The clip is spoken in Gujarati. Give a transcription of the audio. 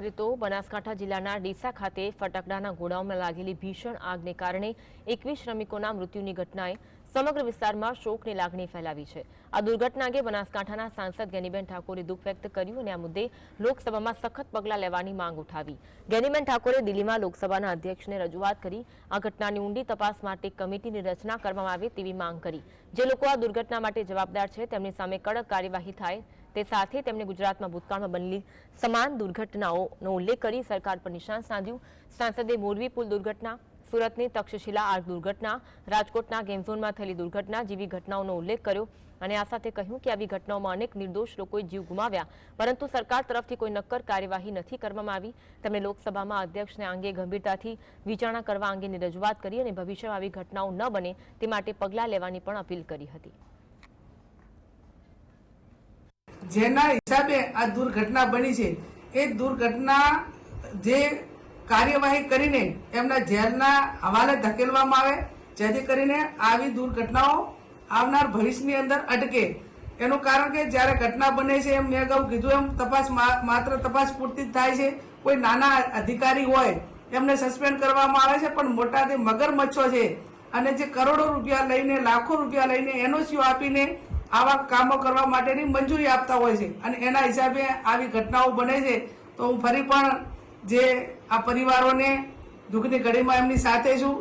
કરીએ તો બનાસકાંઠા જિલ્લાના ડીસા ખાતે ફટાકડાના ગોડાઉનમાં લાગેલી ભીષણ આગને કારણે 21 શ્રમિકોના મૃત્યુની ઘટનાએ સમગ્ર વિસ્તારમાં શોકની લાગણી ફેલાવી છે। આ દુર્ઘટના અંગે બનાસકાંઠાના સાંસદ ગેનીબેન ઠાકોરે દુઃખ વ્યક્ત કર્યું અને આ મુદ્દે લોકસભામાં સખત પગલાં લેવાની માંગ ઉઠાવી। ગેનીબેન ઠાકોરે દિલ્હીમાં લોકસભાના અધ્યક્ષને રજૂઆત કરી આ ઘટનાની ઊંડી તપાસ માટે કમિટીની રચના કરવામાં આવે તેવી માંગ કરી। જે લોકો આ દુર્ઘટના માટે જવાબદાર છે તેમની સામે કડક કાર્યવાહી થાય તે સાથે તેમણે ગુજરાતમાં ભૂતકાળમાં બનેલી સમાન દુર્ઘટનાઓનો ઉલ્લેખ કરી સરકાર પર નિશાન સાધ્યું। સાંસદે મોરબી પુલ દુર્ઘટના, સુરતની તક્ષશિલા આગ દુર્ઘટના, રાજકોટના ગેમ ઝોનમાં થયેલી દુર્ઘટના જેવી ઘટનાઓનો ઉલ્લેખ કર્યો અને આ સાથે કહ્યું કે આવી ઘટનાઓમાં અનેક નિર્દોષ લોકોએ જીવ ગુમાવ્યા પરંતુ સરકાર તરફથી કોઈ નક્કર કાર્યવાહી નથી કરવામાં આવી। તેમણે લોકસભામાં અધ્યક્ષને આ અંગે ગંભીરતાથી વિચારણા કરવા અંગેની રજૂઆત કરી અને ભવિષ્યમાં આવી ઘટનાઓ ન બને તે માટે પગલાં લેવાની પણ અપીલ કરી હતી। જેના હિસાબે આ દુર્ઘટના બની છે એ દુર્ઘટના જે કાર્યવાહી કરીને એમના જેલના હવાલે ધકેલવામાં આવે જેથી કરીને આવી દુર્ઘટનાઓ આવનાર ભવિષ્યની અંદર અટકે। એનું કારણ કે જ્યારે ઘટના બને છે એમ મેં અગાઉ કીધું એમ તપાસ માત્ર તપાસ પૂરતી જ થાય છે। કોઈ નાના અધિકારી હોય એમને સસ્પેન્ડ કરવામાં આવે છે પણ મોટા જે મગરમચ્છો છે અને જે કરોડો રૂપિયા લઈને લાખો રૂપિયા લઈને એનઓસીઓ આપીને આવા કામો કરવા માટેની મંજૂરી આપતા હોય છે અને એના હિસાબે આવી ઘટનાઓ બને છે। તો હું ફરી પણ જે આ પરિવારોને દુઃખની ઘડીમાં એમની સાથે છું।